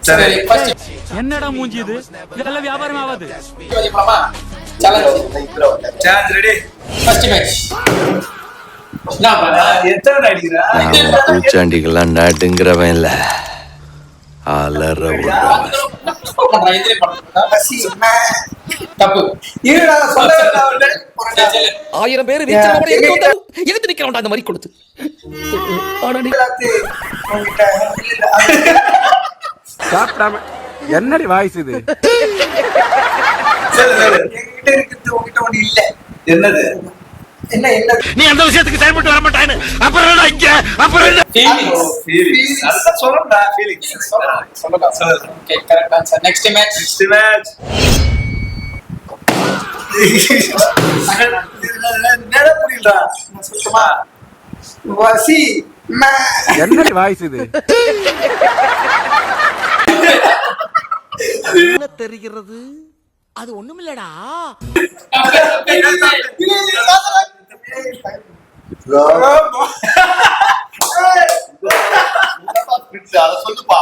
சரி என்னடா மூஞ்சி இது? இதெல்லாம் வியாபாரம் ஆகாது. Challenge ready. ஃபர்ஸ்ட் மேட்ச் எத்தனை அடிக்கிறா? பூச்சாண்டிகள்லாம் நாட்டுங்கிறவன் இல்ல, அலற விடுறவன். தப்பு. இருடா சொல்லவே இல்ல. 1000 பேர் வீச்சனோட எதுக்கு நிக்கிறோம்டா அந்த மாதிரி கொடுத்து. சாப்பிடாம என்னடி வாய்ஸ் இது? என்கிட்ட இருக்குது உங்ககிட்ட ஒண்ணு இல்ல. என்னது? என்ன என்ன? நீ அந்த விஷயத்துக்கு செயல்பட்டு வர மாட்டானு அப்புறம் என்ன இங்க அப்புறம் என்ன? ஃபீலிங்ஸ். அதான் சொல்றேன்டா ஃபீலிங்ஸ். சொல்லலாம். Okay correct answer. Next match. Next match. என்னடா புரியலடா? சுத்தமா வசி என்னடி வாய்ஸ் இது? என்ன தெரிகிறது? அது ஒண்ணுமில்லடா. அத சொல்லுப்பா.